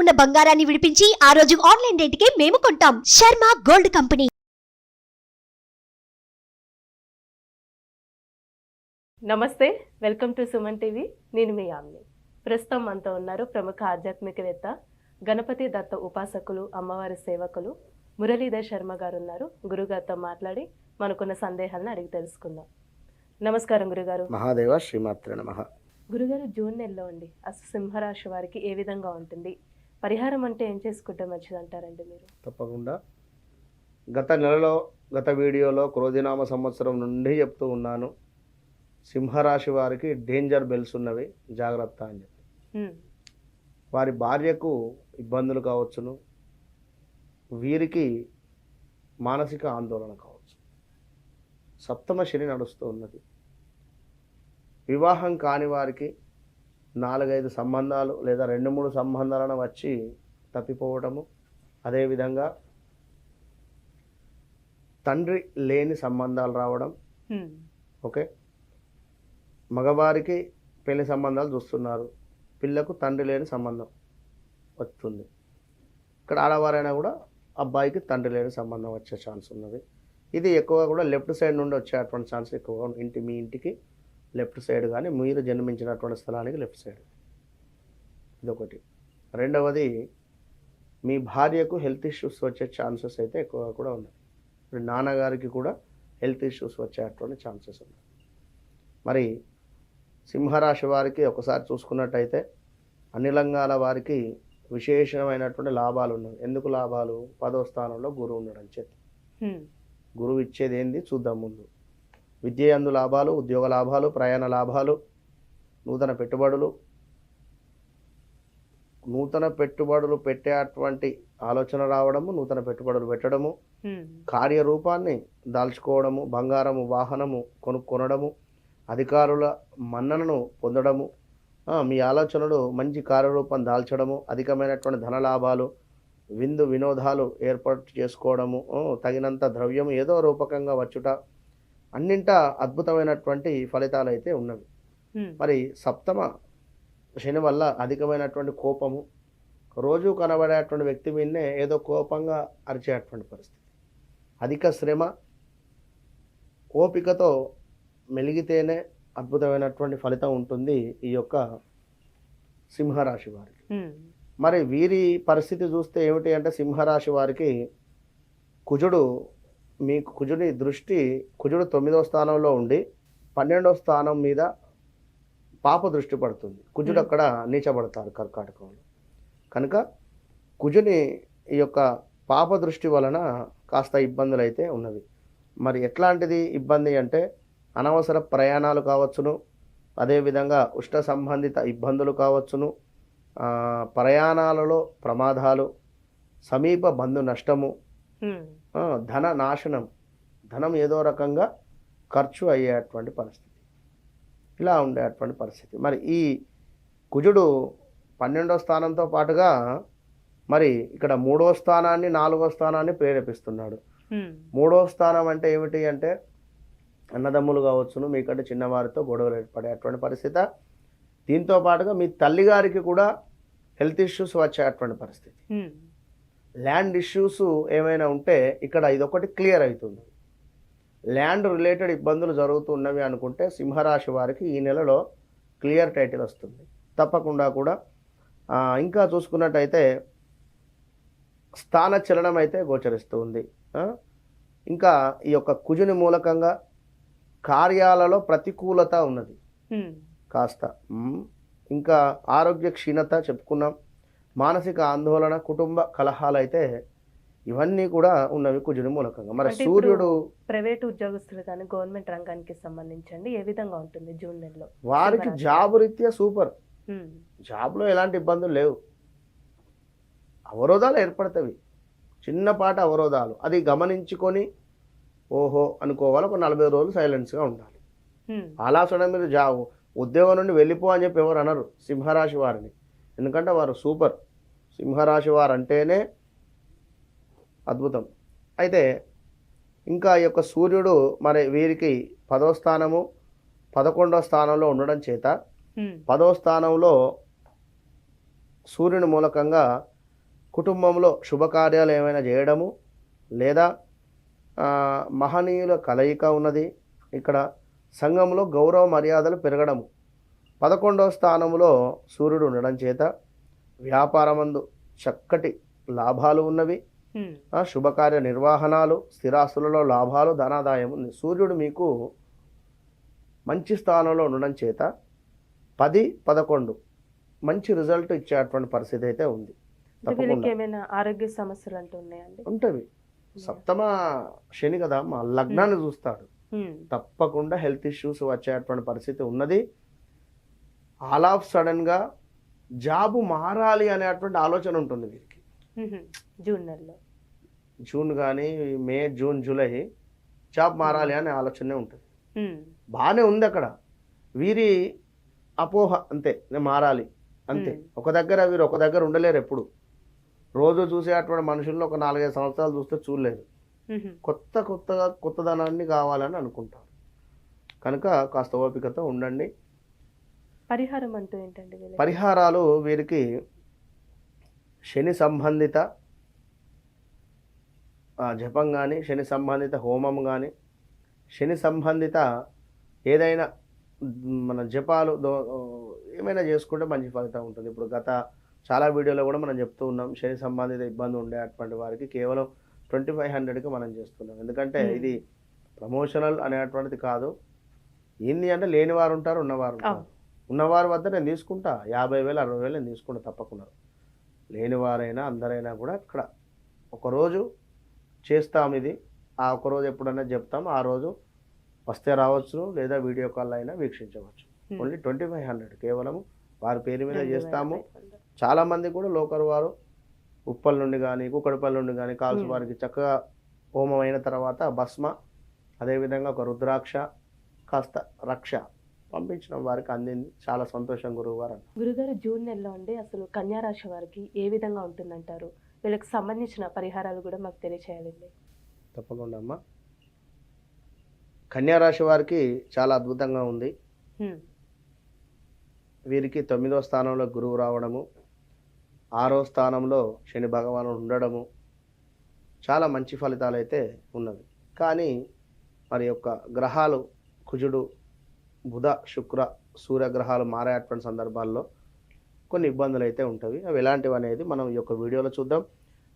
ఉన్న బంగారాన్ని విడిపించి ఆ రోజు ఆన్లైన్ రేటుకే మేము కొంటాం. Sharma gold company. నమస్తే, వెల్కమ్ టు సుమన్ టీవీ. నేను మీ యామ్ని. ప్రస్తుతం మనతో ఉన్నారు ప్రముఖ ఆధ్యాత్మికవేత్త, గణపతి దత్త ఉపాసకులు, అమ్మవారి సేవకులు మురళీధర్ శర్మ గారు ఉన్నారు. గురుగారితో మాట్లాడి మనకున్న సందేహాలను అడిగి తెలుసుకుందాం. నమస్కారం గురుగారు. మహాదేవ శ్రీమాత్రే నమః. గురుగారు, జూన్ నెలలో అండి అసలు సింహరాశి వారికి ఏ విధంగా ఉంటుంది? పరిహారం అంటే ఏం చేసుకుంటే మంచిది అంటారండి మీరు? తప్పకుండా గత వీడియోలో క్రోధినామ సంవత్సరం నుండి చెప్తూ ఉన్నాను, సింహరాశి వారికి డేంజర్ బెల్స్ ఉన్నవి, జాగ్రత్త అని చెప్పి. వారి భార్యకు ఇబ్బందులు కావచ్చును, వీరికి మానసిక ఆందోళన కావచ్చు. సప్తమ శని నడుస్తూ ఉన్నది. వివాహం కాని వారికి 4-5 సంబంధాలు లేదా 2-3 సంబంధాలను వచ్చి తప్పిపోవటము, అదేవిధంగా తండ్రి లేని సంబంధాలు రావడం. ఓకే, మగవారికి పెళ్లి సంబంధాలు చూస్తున్నారు, పిల్లకు తండ్రి లేని సంబంధం వస్తుంది. ఇక్కడ ఆడవారైనా కూడా అబ్బాయికి తండ్రి లేని సంబంధం వచ్చే ఛాన్స్ ఉన్నది. ఇది ఎక్కువగా కూడా లెఫ్ట్ సైడ్ నుండి వచ్చేటువంటి ఛాన్స్ ఎక్కువగా మీ ఇంటికి లెఫ్ట్ సైడ్ కానీ, మీరు జన్మించినటువంటి స్థలానికి లెఫ్ట్ సైడ్. ఇదొకటి. రెండవది, మీ భార్యకు హెల్త్ ఇష్యూస్ వచ్చే ఛాన్సెస్ అయితే ఎక్కువగా కూడా ఉన్నాయి. ఇప్పుడు నాన్నగారికి కూడా హెల్త్ ఇష్యూస్ వచ్చేటువంటి ఛాన్సెస్ ఉన్నాయి. మరి సింహరాశి వారికి ఒకసారి చూసుకున్నట్టయితే అన్ని రంగాల వారికి విశేషమైనటువంటి లాభాలు ఉన్నాయి. ఎందుకు లాభాలు? 10వ స్థానంలో గురువు ఉండడం చేత. గురువు ఇచ్చేది ఏంది చూద్దాం ముందు. విద్య యందు లాభాలు, ఉద్యోగ లాభాలు, ప్రయాణ లాభాలు, నూతన పెట్టుబడులు పెట్టేటువంటి ఆలోచన రావడము, నూతన పెట్టుబడులు పెట్టడము, కార్యరూపాన్ని దాల్చుకోవడము, బంగారము వాహనము కొనడము, అధికారుల మన్ననను పొందడము, మీ ఆలోచనలు మంచి కార్యరూపం దాల్చడము, అధికమైనటువంటి ధనలాభాలు, వినోదాలు ఏర్పాటు చేసుకోవడము, తగినంత ద్రవ్యము ఏదో రూపకంగా వచ్చుట, అన్నింటా అద్భుతమైనటువంటి ఫలితాలు అయితే ఉన్నవి. మరి సప్తమ శని వల్ల అధికమైనటువంటి కోపము, రోజు కనబడేటువంటి వ్యక్తి మీదనే ఏదో కోపంగా అరిచేటువంటి పరిస్థితి, అధిక శ్రమ, ఓపికతో మెలిగితేనే అద్భుతమైనటువంటి ఫలితం ఉంటుంది ఈ యొక్క సింహరాశి వారికి. మరి వీరి పరిస్థితి చూస్తే ఏమిటి అంటే, సింహరాశి వారికి కుజుడి దృష్టి, కుజుడు 9వ స్థానంలో ఉండి 12వ స్థానం మీద పాప దృష్టి పడుతుంది. కుజుడు అక్కడ నీచబడతారు కర్కాటకంలో. కనుక కుజుని ఈ యొక్క పాప దృష్టి వలన కాస్త ఇబ్బందులు అయితే ఉన్నవి. మరి ఎట్లాంటిది ఇబ్బంది అంటే, అనవసర ప్రయాణాలు కావచ్చును, అదేవిధంగా ఉష్ణ సంబంధిత ఇబ్బందులు కావచ్చును, ప్రయాణాలలో ప్రమాదాలు, సమీప బంధు నష్టము, ధన నాశనం, ధనం ఏదో రకంగా ఖర్చు అయ్యేటువంటి పరిస్థితి, ఇలా ఉండేటువంటి పరిస్థితి. మరి ఈ కుజుడు 12వ స్థానంతో పాటుగా మరి ఇక్కడ 3వ స్థానాన్ని, 4వ స్థానాన్ని ప్రేరేపిస్తున్నాడు. 3వ స్థానం అంటే ఏమిటి అంటే, అన్నదమ్ములు కావచ్చును, మీకంటే చిన్నవారితో గొడవలు ఏర్పడేటువంటి పరిస్థితి. దీంతో పాటుగా మీ తల్లిగారికి కూడా హెల్త్ ఇష్యూస్ వచ్చేటువంటి పరిస్థితి. ల్యాండ్ ఇష్యూస్ ఏమైనా ఉంటే ఇక్కడ ఇదొకటి క్లియర్ అవుతుంది. ల్యాండ్ రిలేటెడ్ ఇబ్బందులు జరుగుతున్నవి అనుకుంటే సింహరాశి వారికి ఈ నెలలో క్లియర్ టైటిల్ వస్తుంది తప్పకుండా కూడా. ఇంకా చూసుకున్నట్టయితే స్థాన చలనం అయితే గోచరిస్తూ ఉంది. ఇంకా ఈ యొక్క కుజుని మూలకంగా కార్యాలలో ప్రతికూలత ఉన్నది కాస్త. ఇంకా ఆరోగ్య క్షీణత చెప్పుకున్నాం, మానసిక ఆందోళన, కుటుంబ కలహాలు అయితే ఇవన్నీ కూడా ఉన్నవి కుజుని మూలకంగా. మరి సూర్యుడు ప్రైవేట్ ఉద్యోగస్తులు కానీ గవర్నమెంట్ రంగానికి సంబంధించండి ఏ విధంగా ఉంటుంది జూన్ నెలలో? వారికి జాబ్ రీత్యా సూపర్, జాబ్లో ఎలాంటి ఇబ్బందులు లేవు. అవరోధాలు ఏర్పడతాయి, చిన్నపాటి అవరోధాలు, అది గమనించుకొని ఓహో అనుకోవాలి. ఒక 40 రోజులు సైలెన్స్గా ఉండాలి. అలా చూడండి, మీరు ఉద్యోగం నుండి వెళ్ళిపో అని చెప్పి ఎవరు అనరు సింహరాశి వారిని, ఎందుకంటే వారు సూపర్. సింహరాశి వారు అంటేనే అద్భుతం. అయితే ఇంకా ఈ యొక్క సూర్యుడు మరి వీరికి 10వ స్థానము 11వ స్థానంలో ఉండడం చేత 10వ స్థానంలో సూర్యుని మూలకంగా కుటుంబంలో శుభకార్యాలు ఏమైనా చేయడము లేదా మహనీయుల కలయిక ఉన్నది. ఇక్కడ సంఘంలో గౌరవ మర్యాదలు పెరగడము. 11వ స్థానంలో సూర్యుడు ఉండడం చేత వ్యాపారమందు చక్కటి లాభాలు ఉన్నవి. శుభకార్య నిర్వహణలు, స్థిరాస్తులలో లాభాలు, ధనాదాయం ఉంది. సూర్యుడు మీకు మంచి స్థానంలో ఉండడం చేత 10, 11 మంచి రిజల్ట్ ఇచ్చేటువంటి పరిస్థితి అయితే ఉంది. వీళ్ళకి ఏమైనా ఆరోగ్య సమస్యలు అంటూ ఉన్నాయండి? ఉంటవి. సప్తమ శని కదా, మా లగ్నాన్ని చూస్తాడు. తప్పకుండా హెల్త్ ఇష్యూస్ వచ్చేటువంటి పరిస్థితి ఉన్నది. ఆల్ ఆఫ్ సడన్ గా జాబు మారాలి అనేటువంటి ఆలోచన ఉంటుంది వీరికి. జూన్ నెలలో, జూన్ కానీ మే, జూన్, జూలై జాబ్ మారాలి అనే ఆలోచనే ఉంటుంది. బాగానే ఉంది అక్కడ. వీరి అపోహ అంతే, నేను మారాలి అంతే. వీరు ఒక దగ్గర ఉండలేరు. ఎప్పుడు రోజు చూసేటువంటి మనుషుల్లో ఒక 4-5 సంవత్సరాలు చూస్తే చూడలేరు. కొత్తదనాన్ని కావాలని అనుకుంటారు. కనుక కాస్త ఓపికతో ఉండండి. పరిహారం అంటూ ఏంటండి? పరిహారాలు వీరికి శని సంబంధిత జపం కానీ, శని సంబంధిత హోమం కానీ, శని సంబంధిత ఏదైనా మన జపాలు ఏమైనా చేసుకుంటే మంచి ఫలితం ఉంటుంది. ఇప్పుడు గత చాలా వీడియోలో కూడా మనం చెప్తూ ఉన్నాం, శని సంబంధిత ఇబ్బంది ఉండేటువంటి వారికి కేవలం 2500కి మనం చేస్తున్నాం. ఎందుకంటే ఇది ప్రమోషనల్ అనేటువంటిది కాదు. ఏంది అంటే లేని వారు ఉంటారు, ఉన్నవారు ఉంటారు. ఉన్నవారి వద్ద నేను తీసుకుంటా 50,000, 60,000 నేను తీసుకుంటా తప్పకుండా. లేని వారైనా అందరైనా కూడా ఇక్కడ ఒకరోజు చేస్తాం. ఇది ఆ ఒకరోజు ఎప్పుడైనా చెప్తాం, ఆ రోజు వస్తే రావచ్చు, లేదా వీడియో కాల్ అయినా వీక్షించవచ్చు. ఓన్లీ 2500 కేవలం వారి పేరు మీద చేస్తాము. చాలామంది కూడా లోకల్ వారు ఉప్పల్ నుండి కానీ, కుక్కడపల్లి నుండి కానీ కాల్స్ వారికి చక్కగా హోమం అయిన తర్వాత భస్మ, అదేవిధంగా ఒక రుద్రాక్ష, కాస్త రక్ష పంపించడం వారికి అందింది. చాలా సంతోషం గురువు గారు. గురుగారు, జూన్ నెలలో అండి అసలు కన్యా రాశి వారికి ఏ విధంగా ఉంటుందంటారు? వీళ్ళకి సంబంధించిన పరిహారాలు కూడా మాకు తెలియచేయాలండి. తప్పకుండా అమ్మా. కన్యా రాశి వారికి చాలా అద్భుతంగా ఉంది. వీరికి 9వ స్థానంలో గురువు రావడము, 6వ స్థానంలో శని భగవానుడు ఉండడము చాలా మంచి ఫలితాలు అయితే ఉన్నవి. కానీ మరి యొక్క గ్రహాలు కుజుడు, బుధ, శుక్ర, సూర్యగ్రహాలు మారేటువంటి సందర్భాల్లో కొన్ని ఇబ్బందులు అయితే ఉంటాయి. అవి ఎలాంటివి అనేది మనం ఈ యొక్క వీడియోలో చూద్దాం.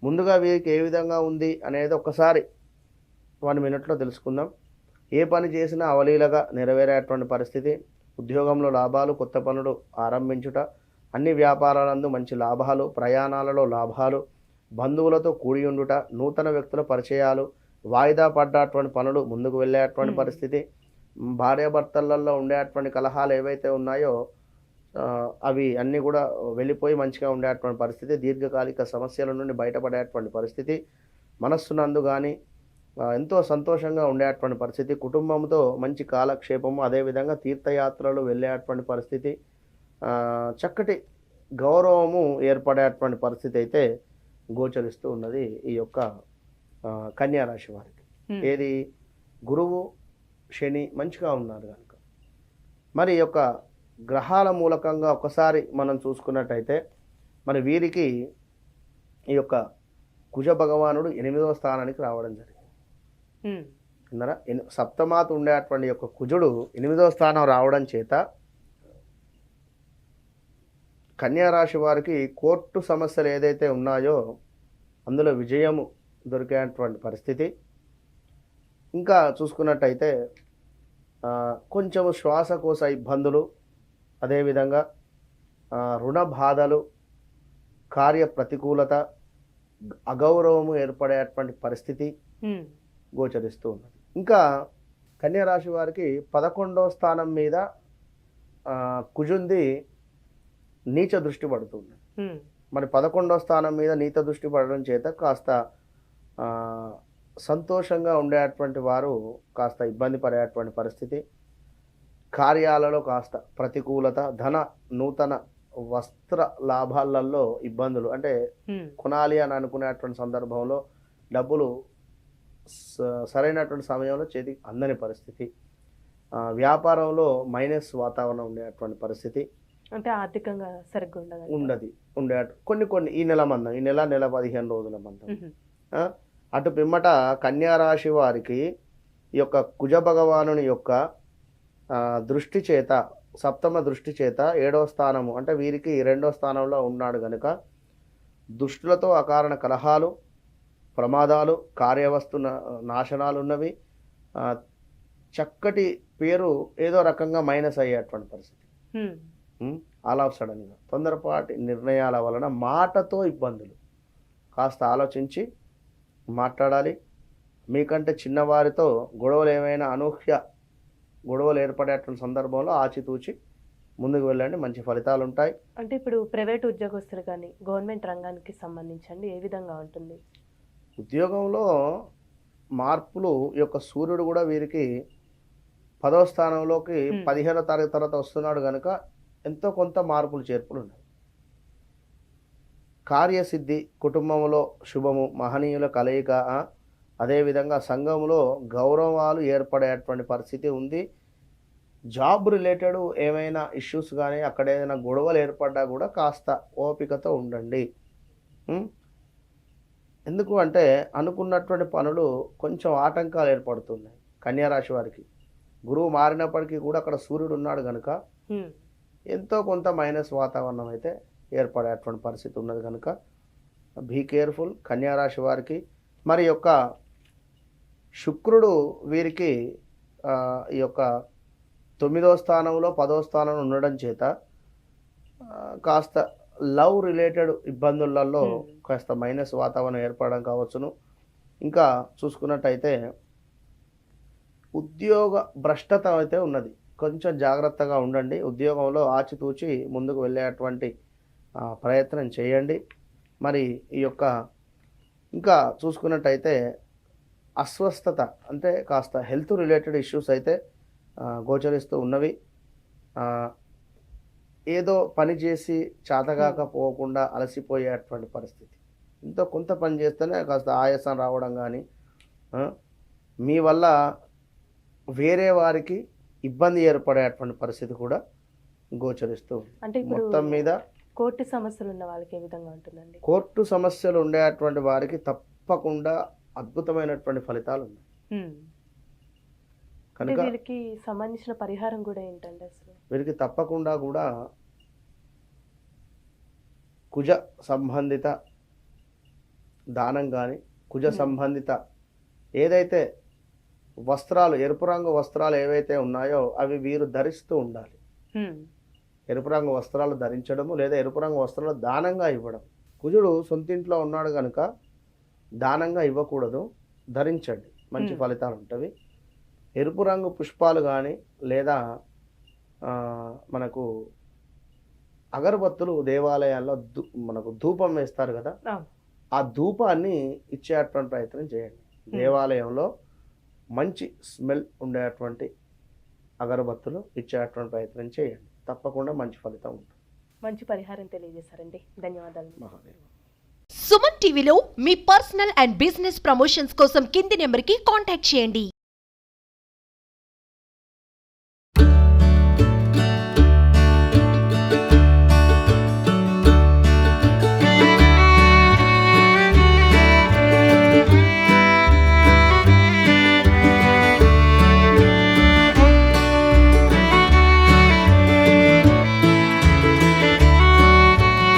ముందుగా వీరికి ఏ విధంగా ఉంది అనేది ఒక్కసారి 1 మినిట్లో తెలుసుకుందాం. ఏ పని చేసినా అవలీలగా నెరవేరేటువంటి పరిస్థితి, ఉద్యోగంలో లాభాలు, కొత్త పనులు ఆరంభించుట, అన్ని వ్యాపారాలందు మంచి లాభాలు, ప్రయాణాలలో లాభాలు, బంధువులతో కూడి ఉండుట, నూతన వ్యక్తుల పరిచయాలు, వాయిదా పడ్డటువంటి పనులు ముందుకు వెళ్ళేటువంటి పరిస్థితి, భార్యాభర్తలలో ఉండేటువంటి కలహాలు ఏవైతే ఉన్నాయో అవి అన్నీ కూడా వెళ్ళిపోయి మంచిగా ఉండేటువంటి పరిస్థితి, దీర్ఘకాలిక సమస్యల నుండి బయటపడేటువంటి పరిస్థితి, మనస్సునందు కానీ ఎంతో సంతోషంగా ఉండేటువంటి పరిస్థితి, కుటుంబంతో మంచి కాలక్షేపము, అదేవిధంగా తీర్థయాత్రలు వెళ్ళేటువంటి పరిస్థితి, చక్కటి గౌరవము ఏర్పడేటువంటి పరిస్థితి అయితే గోచరిస్తూ ఉన్నది ఈ యొక్క కన్యా రాశి వారికి. ఏది గురువు, శని మంచిగా ఉన్నారు కనుక. మరి ఈ యొక్క గ్రహాల మూలకంగా ఒకసారి మనం చూసుకున్నట్టయితే మరి వీరికి ఈ యొక్క కుజ భగవానుడు 8వ స్థానానికి రావడం జరిగింది. అన్నారా, సప్తమాత ఉండేటువంటి యొక్క కుజుడు 8వ స్థానం రావడం చేత కన్యా రాశి వారికి కోర్టు సమస్యలు ఏదైతే ఉన్నాయో అందులో విజయము దొరికేటువంటి పరిస్థితి. ఇంకా చూసుకున్నట్టయితే కొంచెము శ్వాసకోశ ఇబ్బందులు, అదేవిధంగా రుణ బాధలు, కార్య ప్రతికూలత, అగౌరవము ఏర్పడేటువంటి పరిస్థితి గోచరిస్తూ ఉన్నది. ఇంకా కన్యా రాశి వారికి 11వ స్థానం మీద కుజుంది నీచ దృష్టి పడుతుంది. మరి 11వ స్థానం మీద నీచ దృష్టి పడడం చేత కాస్త సంతోషంగా ఉండేటువంటి వారు కాస్త ఇబ్బంది పడేటువంటి పరిస్థితి, కార్యాలలో కాస్త ప్రతికూలత, ధన నూతన వస్త్ర లాభాలలో ఇబ్బందులు, అంటే కొనాలి అని అనుకునేటువంటి సందర్భంలో డబ్బులు సరైనటువంటి సమయంలో చేతికి అందని పరిస్థితి, వ్యాపారంలో మైనస్ వాతావరణం ఉండేటువంటి పరిస్థితి, అంటే ఆర్థికంగా సరిగ్గా ఉండదు. ఉండే కొన్ని ఈ నెల మందం, ఈ నెల 15 రోజుల మందం. అటు పిమ్మట కన్యా రాశి వారికి ఈ యొక్క కుజ భగవానుని యొక్క దృష్టి చేత, సప్తమ దృష్టి చేత 7వ స్థానము అంటే వీరికి 2వ స్థానంలో ఉన్నాడు కనుక దుష్టులతో అకారణ కలహాలు, ప్రమాదాలు, కార్యవస్తు నాశనాలు ఉన్నవి. చక్కటి పేరు ఏదో రకంగా మైనస్ అయ్యేటువంటి పరిస్థితి. ఆల్ ఆఫ్ సడన్గా తొందరపాటి నిర్ణయాల వలన మాటతో ఇబ్బందులు. కాస్త ఆలోచించి మాట్లాడాలి. మీకంటే చిన్నవారితో గొడవలు ఏమైనా అనూహ్య గొడవలు ఏర్పడేటువంటి సందర్భంలో ఆచితూచి ముందుకు వెళ్ళండి, మంచి ఫలితాలు ఉంటాయి. అంటే ఇప్పుడు ప్రైవేట్ ఉద్యోగస్తులు కానీ గవర్నమెంట్ రంగానికి సంబంధించండి ఏ విధంగా ఉంటుంది? ఉద్యోగంలో మార్పులు, ఈ యొక్క సూర్యుడు కూడా వీరికి 10వ స్థానంలోకి 15వ తారీఖు తర్వాత వస్తున్నాడు కనుక ఎంతో కొంత మార్పులు చేర్పులు ఉన్నాయి. కార్యసిద్ధి, కుటుంబంలో శుభము, మహనీయుల కలయిక, అదేవిధంగా సంఘంలో గౌరవాలు ఏర్పడేటువంటి పరిస్థితి ఉంది. జాబ్ రిలేటెడ్ ఏమైనా ఇష్యూస్ కానీ అక్కడ ఏదైనా గొడవలు ఏర్పడ్డా కూడా కాస్త ఓపికతో ఉండండి. ఎందుకు అంటే అనుకున్నటువంటి పనులు కొంచెం ఆటంకాలు ఏర్పడుతున్నాయి కన్యా రాశి వారికి. గురువు మారినప్పటికీ కూడా అక్కడ సూర్యుడు ఉన్నాడు కనుక ఎంతో కొంత మైనస్ వాతావరణం అయితే ఏర్పడేటువంటి పరిస్థితి ఉన్నది కనుక బీ కేర్ఫుల్ కన్యా రాశి వారికి. మరి యొక్క శుక్రుడు వీరికి ఈ యొక్క 9వ స్థానంలో 10వ స్థానంలో ఉండడం చేత కాస్త లవ్ రిలేటెడ్ ఇబ్బందులలో కాస్త మైనస్ వాతావరణం ఏర్పడడం కావచ్చును. ఇంకా చూసుకున్నట్టయితే ఉద్యోగ భ్రష్టత అయితే ఉన్నది, కొంచెం జాగ్రత్తగా ఉండండి. ఉద్యోగంలో ఆచితూచి ముందుకు వెళ్ళేటువంటి ప్రయత్నం చేయండి. మరి ఈ యొక్క ఇంకా చూసుకున్నట్టయితే అస్వస్థత అంటే కాస్త హెల్త్ రిలేటెడ్ ఇష్యూస్ అయితే గోచరిస్తూ ఉన్నవి. ఏదో పని చేసి చేతగాకపోకుండా అలసిపోయేటువంటి పరిస్థితి. ఎంతో కొంత పని చేస్తేనే కాస్త ఆయాసం రావడం కానీ, మీ వల్ల వేరే వారికి ఇబ్బంది ఏర్పడేటువంటి పరిస్థితి కూడా గోచరిస్తూ అంటే మొత్తం మీద కోర్టు సమస్యలు ఉన్న వాళ్ళకి ఏ విధంగా ఉంటుందండి? కోర్టు సమస్యలు ఉండేటువంటి వారికి తప్పకుండా అద్భుతమైనటువంటి ఫలితాలు ఉన్నాయి కనుక వీరికి సంబంధించిన పరిహారం కూడా ఏంటంటే అసలు వీరికి తప్పకుండా కూడా కుజ సంబంధిత దానం కానీ, కుజ సంబంధిత ఏదైతే వస్త్రాలు, ఎరుపు రంగు వస్త్రాలు ఏవైతే ఉన్నాయో అవి వీరు ధరిస్తూ ఉండాలి. ఎరుపు రంగు వస్త్రాలు ధరించడము లేదా ఎరుపు రంగు వస్త్రాలు దానంగా ఇవ్వడం. కుజుడు సొంతింట్లో ఉన్నాడు కనుక దానంగా ఇవ్వకూడదు, ధరించండి, మంచి ఫలితాలు ఉంటవి. ఎరుపు రంగు పుష్పాలు కానీ లేదా మనకు అగరబత్తులు దేవాలయాల్లో మనకు ధూపం వేస్తారు కదా, ఆ ధూపాన్ని ఇచ్చేటువంటి ప్రయత్నం చేయండి. దేవాలయంలో మంచి స్మెల్ ఉండేటువంటి అగరబత్తులు ఇచ్చేటువంటి ప్రయత్నం చేయండి. తప్పకుండా మంచి ఫలితం ఉంటుంది. మంచి పరిహారం తెలియజేశారండి, ధన్యవాదాలు. మహాదేవ. సుమన్ టీవీలో మీ పర్సనల్ అండ్ బిజినెస్ ప్రమోషన్స్ కోసం కింది నెంబర్కి కాంటాక్ట్ చేయండి.